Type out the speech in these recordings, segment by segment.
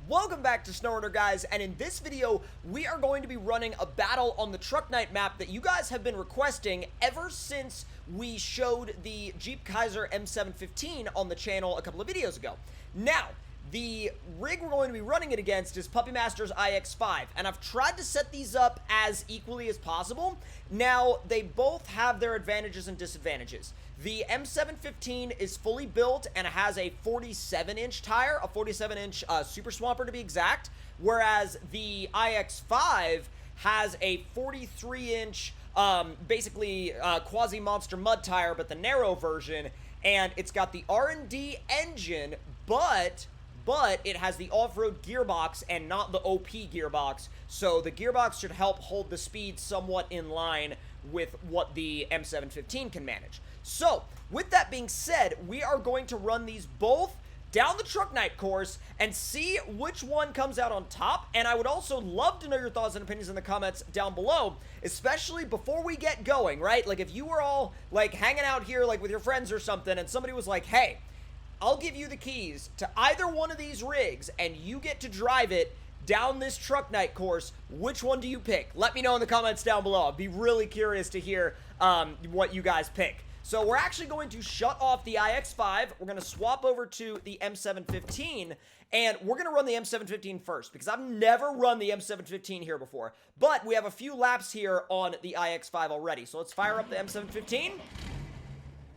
Welcome back to SnowRunner, guys, and in this video, we are going to be running a battle on the Truck Night map that you guys have been requesting ever since we showed the Jeep Kaiser M715 on the channel a couple of videos ago. Now, the rig we're going to be running it against is Puppy Master's iX5, and I've tried to set these up as equally as possible. Now, they both have their advantages and disadvantages. The M715 is fully built and it has a 47-inch tire, a 47-inch Super Swamper to be exact, whereas the iX5 has a 43-inch, basically quasi-monster mud tire, but the narrow version, and it's got the R&D engine, but it has the off-road gearbox and not the OP gearbox, so the gearbox should help hold the speed somewhat in line with what the M715 can manage. So, with that being said, we are going to run these both down the Truck Night course and see which one comes out on top. And I would also love to know your thoughts and opinions in the comments down below, especially before we get going, right? Like, if you were all, like, hanging out here, like, with your friends or something, and somebody was like, hey, I'll give you the keys to either one of these rigs, and you get to drive it down this Truck Night course, which one do you pick? Let me know in the comments down below. I'd be really curious to hear what you guys pick. So we're actually going to shut off the iX5, we're going to swap over to the M715, and we're going to run the M715 first, because I've never run the M715 here before. But we have a few laps here on the iX5 already, so let's fire up the M715.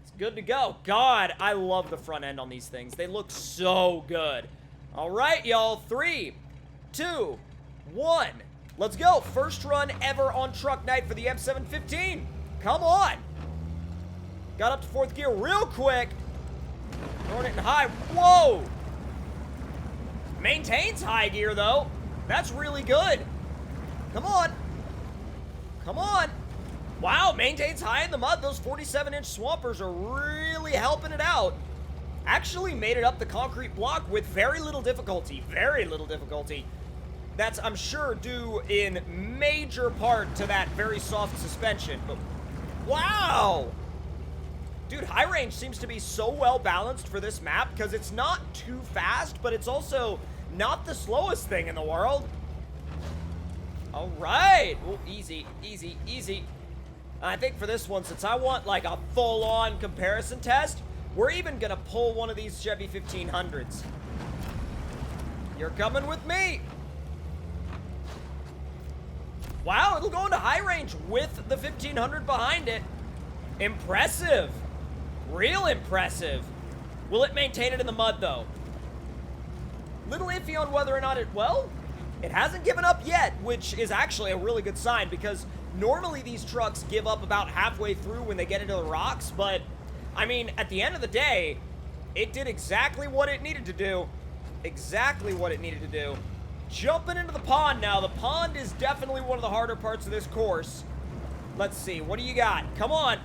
It's good to go. God, I love the front end on these things. They look so good. All right, y'all, 3, 2, 1. Let's go. First run ever on Truck Night for the M715. Come on. Got up to 4th gear real quick. Throwing it in high. Whoa. Maintains high gear, though. That's really good. Come on. Come on. Wow, maintains high in the mud. Those 47-inch swampers are really helping it out. Actually made it up the concrete block with very little difficulty. Very little difficulty. That's, I'm sure, due in major part to that very soft suspension. But wow. Dude, high range seems to be so well balanced for this map because it's not too fast, but it's also not the slowest thing in the world. All right. Ooh, easy, easy, easy. I think for this one, since I want like a full-on comparison test, we're even going to pull one of these Chevy 1500s. You're coming with me. Wow, it'll go into high range with the 1500 behind it. Impressive. Real impressive. Will it maintain it in the mud, though? Little iffy on whether or not it, well, it hasn't given up yet, which is actually a really good sign because normally these trucks give up about halfway through when they get into the rocks, but, I mean, at the end of the day, it did exactly what it needed to do. Exactly what it needed to do. Jumping into the pond now. The pond is definitely one of the harder parts of this course. Let's see. What do you got? Come on.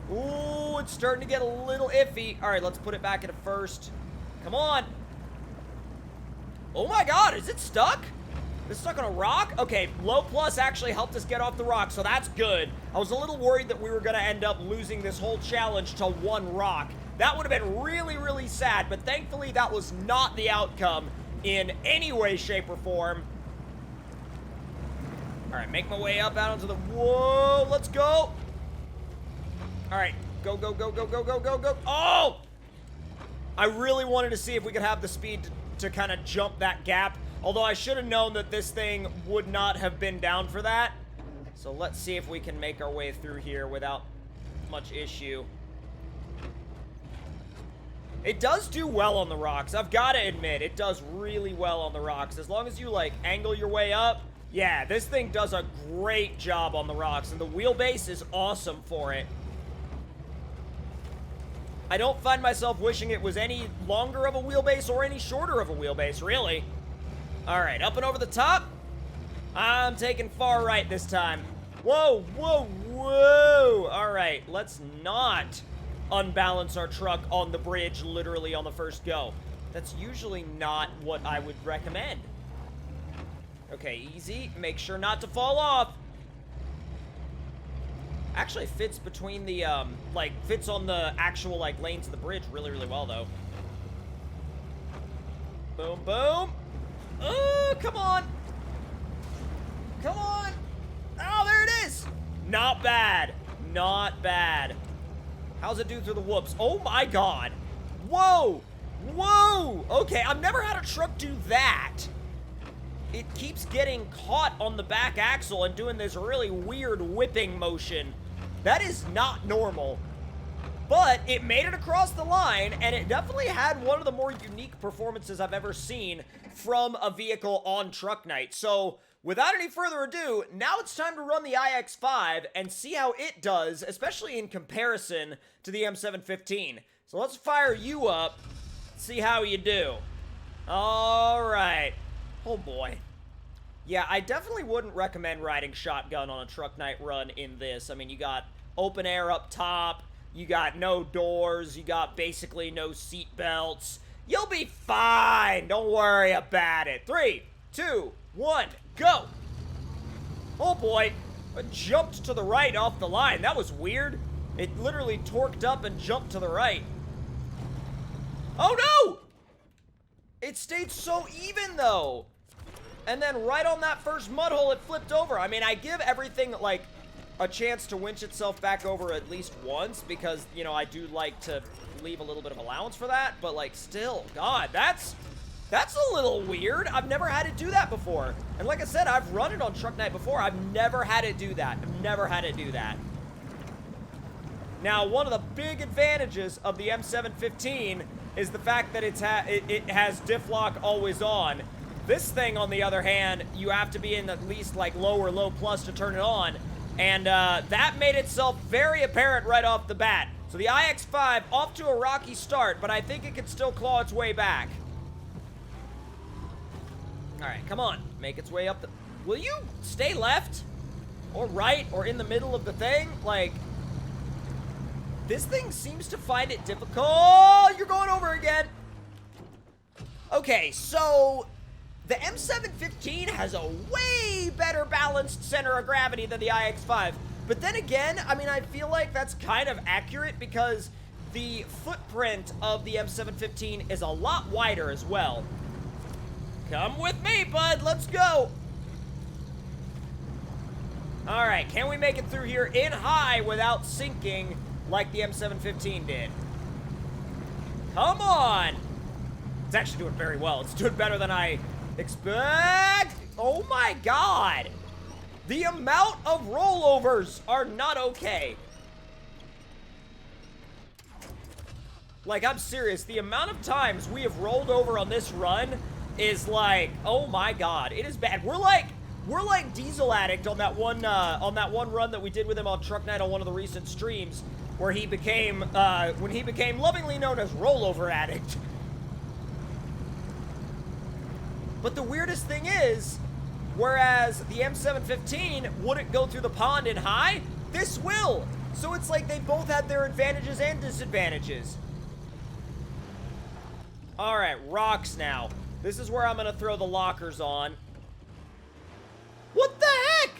Ooh, it's starting to get a little iffy. All right, let's put it back into first. Come on. Oh my God, is it stuck? It's stuck on a rock? Okay, low plus actually helped us get off the rock, so that's good. I was a little worried that we were gonna end up losing this whole challenge to one rock. That would have been really, really sad, but thankfully that was not the outcome in any way, shape, or form. All right, make my way up out onto the, whoa, let's go. All right, go, go, go, go, go, go, go, go. Oh! I really wanted to see if we could have the speed to kind of jump that gap, although I should have known that this thing would not have been down for that. So let's see if we can make our way through here without much issue. It does do well on the rocks. I've got to admit, it does really well on the rocks. As long as you, like, angle your way up, yeah, this thing does a great job on the rocks, and the wheelbase is awesome for it. I don't find myself wishing it was any longer of a wheelbase or any shorter of a wheelbase, really. All right, up and over the top. I'm taking far right this time. Whoa, whoa, whoa. All right, let's not unbalance our truck on the bridge literally on the first go. That's usually not what I would recommend. Okay, easy. Make sure not to fall off. Actually fits between the, like, fits on the actual, like, lanes of the bridge really, really well, though. Boom, boom. Oh, come on. Come on. Oh, there it is. Not bad. Not bad. How's it do through the whoops? Oh my god. Whoa. Whoa. Okay, I've never had a truck do that. It keeps getting caught on the back axle and doing this really weird whipping motion. That is not normal. But it made it across the line, and it definitely had one of the more unique performances I've ever seen from a vehicle on Truck Night. So, without any further ado, now it's time to run the iX5 and see how it does, especially in comparison to the M715. So let's fire you up, see how you do. Alright. Oh boy. Yeah, I definitely wouldn't recommend riding shotgun on a Truck Night run in this. I mean, you got open air up top, you got no doors, you got basically no seat belts. You'll be fine, don't worry about it. 3, 2, 1, go! Oh boy, it jumped to the right off the line. That was weird. It literally torqued up and jumped to the right. Oh no! It stayed so even though. And then right on that first mud hole, it flipped over. I mean, I give everything, like, a chance to winch itself back over at least once because, you know, I do like to leave a little bit of allowance for that. But, like, still, God, that's a little weird. I've never had it do that before. And like I said, I've run it on Truck Night before. I've never had it do that. I've never had it do that. Now, one of the big advantages of the M715 is the fact that it has diff lock always on. This thing, on the other hand, you have to be in at least, like, low or low plus to turn it on. And that made itself very apparent right off the bat. So the iX5 off to a rocky start, but I think it can still claw its way back. All right, come on. Make its way up the... Will you stay left? Or right? Or in the middle of the thing? Like, this thing seems to find it difficult. You're going over again. Okay, so... the M715 has a way better balanced center of gravity than the iX5. But then again, I mean, I feel like that's kind of accurate because the footprint of the M715 is a lot wider as well. Come with me, bud. Let's go. All right, can we make it through here in high without sinking like the M715 did? Come on. It's actually doing very well. It's doing better than I expect. Oh my god. The amount of rollovers are not okay. Like, I'm serious. The amount of times we have rolled over on this run is like, oh my god, it is bad. We're like Diesel Addict on that one run that we did with him on Truck Night on one of the recent streams, where he became when he became lovingly known as Rollover Addict. But the weirdest thing is, whereas the M715 wouldn't go through the pond in high, this will. So it's like they both had their advantages and disadvantages. All right, rocks now. This is where I'm gonna throw the lockers on. What the heck?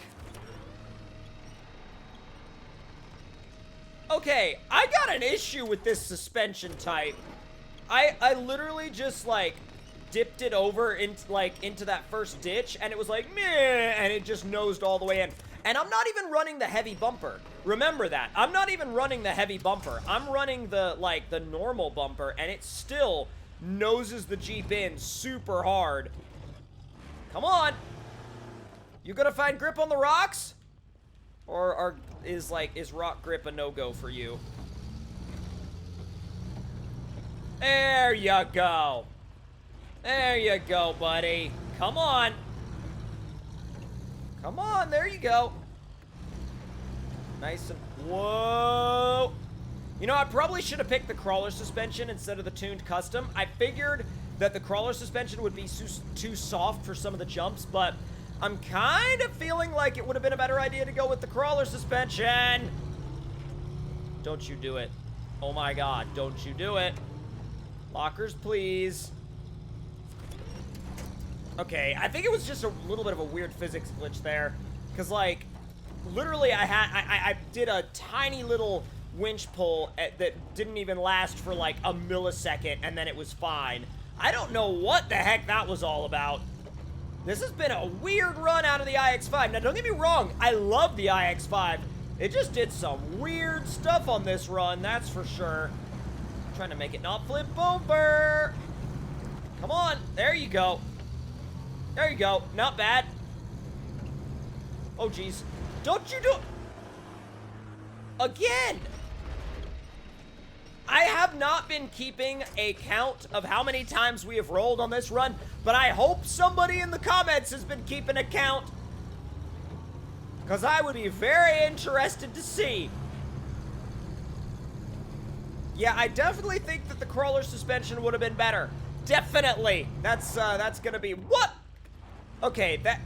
Okay, I got an issue with this suspension type. I literally just, like, dipped it over into that first ditch, and it was like, meh, and it just nosed all the way in. And I'm not even running the heavy bumper. Remember that. I'm not even running the heavy bumper. I'm running the normal bumper, and it still noses the Jeep in super hard. Come on. You gonna find grip on the rocks? Or is rock grip a no-go for you? There you go. There you go, buddy. Come on. Come on, there you go. Nice and... Whoa. You know, I probably should have picked the crawler suspension instead of the tuned custom. I figured that the crawler suspension would be too soft for some of the jumps, but I'm kind of feeling like it would have been a better idea to go with the crawler suspension. Don't you do it. Oh my god, don't you do it. Lockers, please. Okay, I think it was just a little bit of a weird physics glitch there. Because, like, literally I did a tiny little winch pull that didn't even last for, like, a millisecond, and then it was fine. I don't know what the heck that was all about. This has been a weird run out of the iX5. Now, don't get me wrong, I love the iX5. It just did some weird stuff on this run, that's for sure. Trying to make it not flip over. Come on, there you go. There you go, not bad. Oh, geez. Don't you do it again. I have not been keeping a count of how many times we have rolled on this run, but I hope somebody in the comments has been keeping a count, because I would be very interested to see. Yeah, I definitely think that the crawler suspension would have been better. Definitely. That's gonna be... What? Okay, that...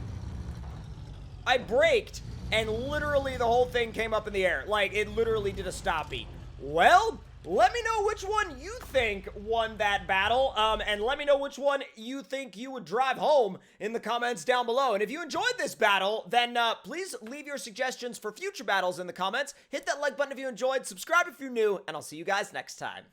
I braked, and literally the whole thing came up in the air. Like, it literally did a stoppie. Well... let me know which one you think won that battle, and let me know which one you think you would drive home in the comments down below. And if you enjoyed this battle, then please leave your suggestions for future battles in the comments. Hit that like button if you enjoyed, subscribe if you're new, and I'll see you guys next time.